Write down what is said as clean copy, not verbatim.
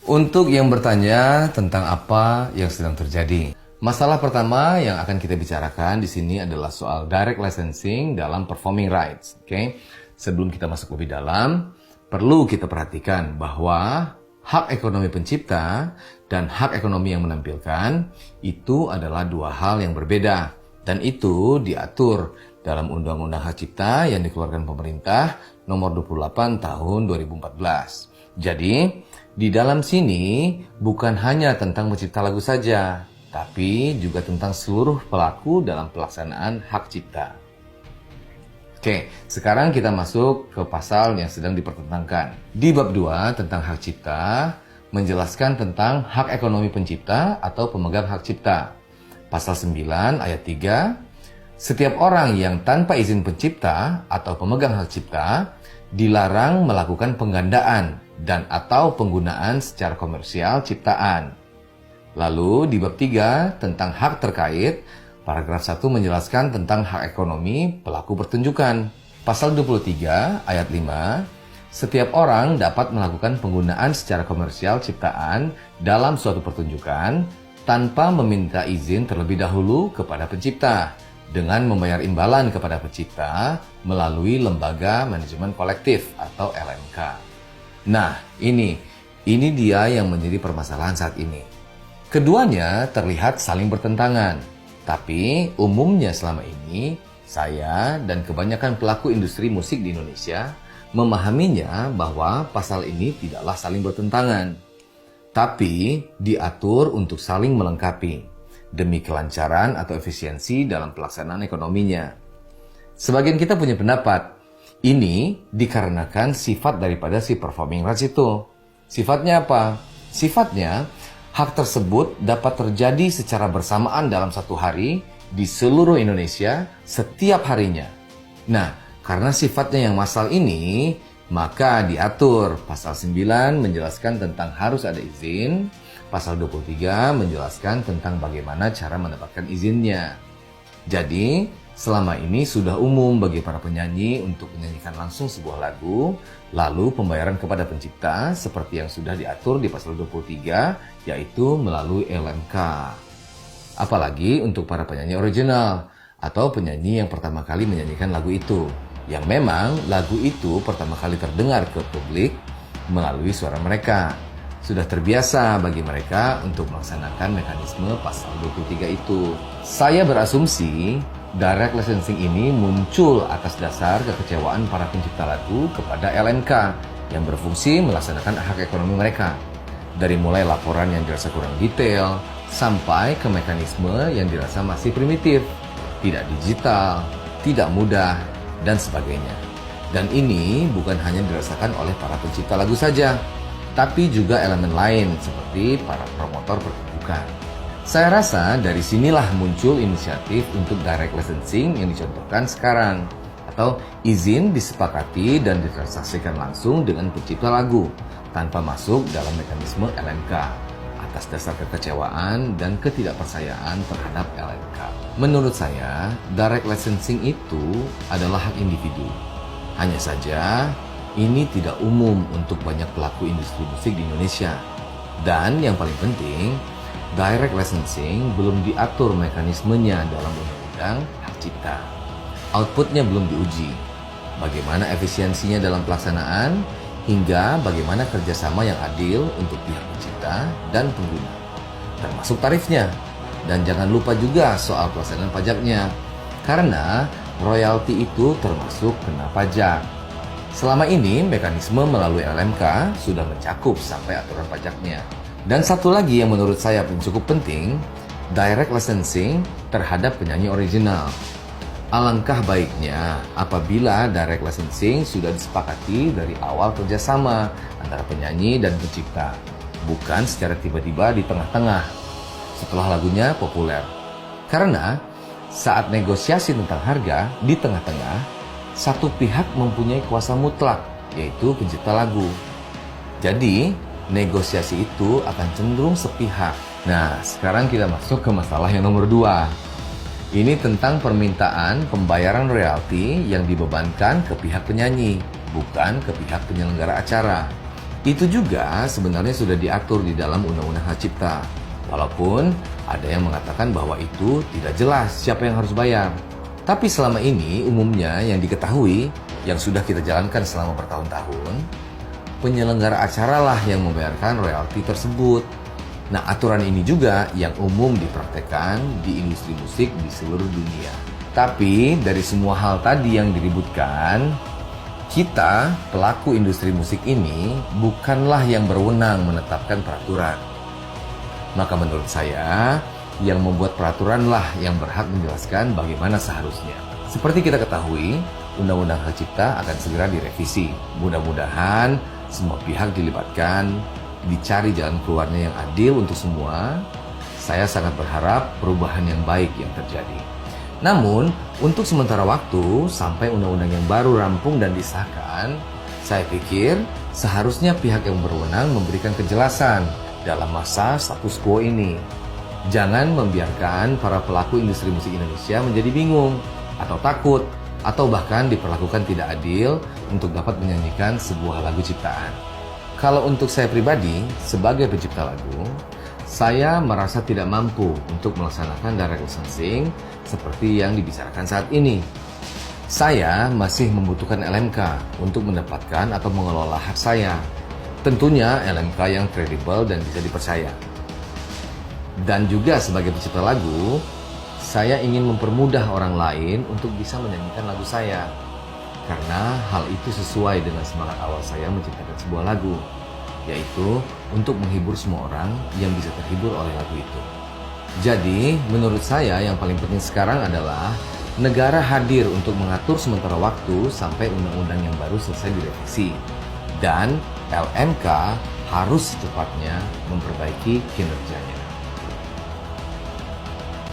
Untuk yang bertanya tentang apa yang sedang terjadi, masalah pertama yang akan kita bicarakan di sini adalah soal direct licensing dalam performing rights. Oke, sebelum kita masuk lebih dalam, perlu kita perhatikan bahwa hak ekonomi pencipta dan hak ekonomi yang menampilkan itu adalah dua hal yang berbeda, dan itu diatur dalam Undang-Undang Hak Cipta yang dikeluarkan pemerintah nomor 28 tahun 2014. Jadi, di dalam sini bukan hanya tentang mencipta lagu saja, tapi juga tentang seluruh pelaku dalam pelaksanaan hak cipta. Oke, sekarang kita masuk ke pasal yang sedang dipertentangkan. Di bab 2 tentang hak cipta, menjelaskan tentang hak ekonomi pencipta atau pemegang hak cipta. Pasal 9 ayat 3, setiap orang yang tanpa izin pencipta atau pemegang hak cipta dilarang melakukan penggandaan dan atau penggunaan secara komersial ciptaan. Lalu di bab 3 tentang hak terkait, paragraf 1 menjelaskan tentang hak ekonomi pelaku pertunjukan. Pasal 23 ayat 5, setiap orang dapat melakukan penggunaan secara komersial ciptaan dalam suatu pertunjukan tanpa meminta izin terlebih dahulu kepada pencipta, dengan membayar imbalan kepada pencipta melalui lembaga manajemen kolektif atau LMK. Nah, ini dia yang menjadi permasalahan saat ini. Keduanya terlihat saling bertentangan, tapi umumnya selama ini saya dan kebanyakan pelaku industri musik di Indonesia memahaminya bahwa pasal ini tidaklah saling bertentangan, tapi diatur untuk saling melengkapi demi kelancaran atau efisiensi dalam pelaksanaan ekonominya. Sebagian kita punya pendapat, ini dikarenakan sifat daripada si performing rights itu. Sifatnya apa? Sifatnya, hak tersebut dapat terjadi secara bersamaan dalam satu hari di seluruh Indonesia setiap harinya. Nah, karena sifatnya yang massal ini, maka diatur pasal 9 menjelaskan tentang harus ada izin, pasal 23 menjelaskan tentang bagaimana cara mendapatkan izinnya. Jadi, selama ini sudah umum bagi para penyanyi untuk menyanyikan langsung sebuah lagu, lalu pembayaran kepada pencipta seperti yang sudah diatur di pasal 23, yaitu melalui LMK. Apalagi untuk para penyanyi original atau penyanyi yang pertama kali menyanyikan lagu itu, yang memang lagu itu pertama kali terdengar ke publik melalui suara mereka. Sudah terbiasa bagi mereka untuk melaksanakan mekanisme pasal 23 itu. Saya berasumsi direct licensing ini muncul atas dasar kekecewaan para pencipta lagu kepada LMK yang berfungsi melaksanakan hak ekonomi mereka. Dari mulai laporan yang dirasa kurang detail, sampai ke mekanisme yang dirasa masih primitif, tidak digital, tidak mudah, dan sebagainya. Dan ini bukan hanya dirasakan oleh para pencipta lagu saja, tapi juga elemen lain seperti para promotor pertunjukan. Saya rasa dari sinilah muncul inisiatif untuk direct licensing yang dicontohkan sekarang, atau izin disepakati dan ditransaksikan langsung dengan pencipta lagu tanpa masuk dalam mekanisme LMK atas dasar kekecewaan dan ketidakpercayaan terhadap LMK. Menurut saya, direct licensing itu adalah hak individu. Hanya saja, ini tidak umum untuk banyak pelaku industri musik di Indonesia. Dan yang paling penting, direct licensing belum diatur mekanismenya dalam Undang-Undang Hak Cipta. Outputnya belum diuji. Bagaimana efisiensinya dalam pelaksanaan, hingga bagaimana kerjasama yang adil untuk pihak pencipta dan pengguna, termasuk tarifnya. Dan jangan lupa juga soal pelaksanaan pajaknya, karena royalti itu termasuk kena pajak. Selama ini, mekanisme melalui LMK sudah mencakup sampai aturan pajaknya. Dan satu lagi yang menurut saya cukup penting, direct licensing terhadap penyanyi original. Alangkah baiknya apabila direct licensing sudah disepakati dari awal kerjasama antara penyanyi dan pencipta, bukan secara tiba-tiba di tengah-tengah setelah lagunya populer. Karena saat negosiasi tentang harga di tengah-tengah, satu pihak mempunyai kuasa mutlak, yaitu pencipta lagu. Jadi, negosiasi itu akan cenderung sepihak. Nah, sekarang kita masuk ke masalah yang nomor 2. Ini tentang permintaan pembayaran royalti yang dibebankan ke pihak penyanyi, bukan ke pihak penyelenggara acara. Itu juga sebenarnya sudah diatur di dalam Undang-Undang Hak Cipta. Walaupun ada yang mengatakan bahwa itu tidak jelas siapa yang harus bayar. Tapi selama ini umumnya yang diketahui, yang sudah kita jalankan selama bertahun-tahun, penyelenggara acara lah yang membayarkan royalti tersebut. Nah, aturan ini juga yang umum dipraktekkan di industri musik di seluruh dunia. Tapi dari semua hal tadi yang diributkan, kita, pelaku industri musik ini, bukanlah yang berwenang menetapkan peraturan. Maka menurut saya, yang membuat peraturanlah yang berhak menjelaskan bagaimana seharusnya. Seperti kita ketahui, Undang-Undang Hak Cipta akan segera direvisi. Mudah-mudahan semua pihak dilibatkan, dicari jalan keluarnya yang adil untuk semua. Saya sangat berharap perubahan yang baik yang terjadi. Namun, untuk sementara waktu, sampai undang-undang yang baru rampung dan disahkan, saya pikir seharusnya pihak yang berwenang memberikan kejelasan dalam masa status quo ini. Jangan membiarkan para pelaku industri musik Indonesia menjadi bingung, atau takut, atau bahkan diperlakukan tidak adil untuk dapat menyanyikan sebuah lagu ciptaan. Kalau untuk saya pribadi, sebagai pencipta lagu, saya merasa tidak mampu untuk melaksanakan direct licensing seperti yang dibicarakan saat ini. Saya masih membutuhkan LMK untuk mendapatkan atau mengelola hak saya. Tentunya LMK yang kredibel dan bisa dipercaya. Dan juga sebagai pencipta lagu, saya ingin mempermudah orang lain untuk bisa menyanyikan lagu saya. Karena hal itu sesuai dengan semangat awal saya menciptakan sebuah lagu, yaitu untuk menghibur semua orang yang bisa terhibur oleh lagu itu. Jadi, menurut saya yang paling penting sekarang adalah negara hadir untuk mengatur sementara waktu sampai undang-undang yang baru selesai direvisi. Dan LMK harus secepatnya memperbaiki kinerjanya.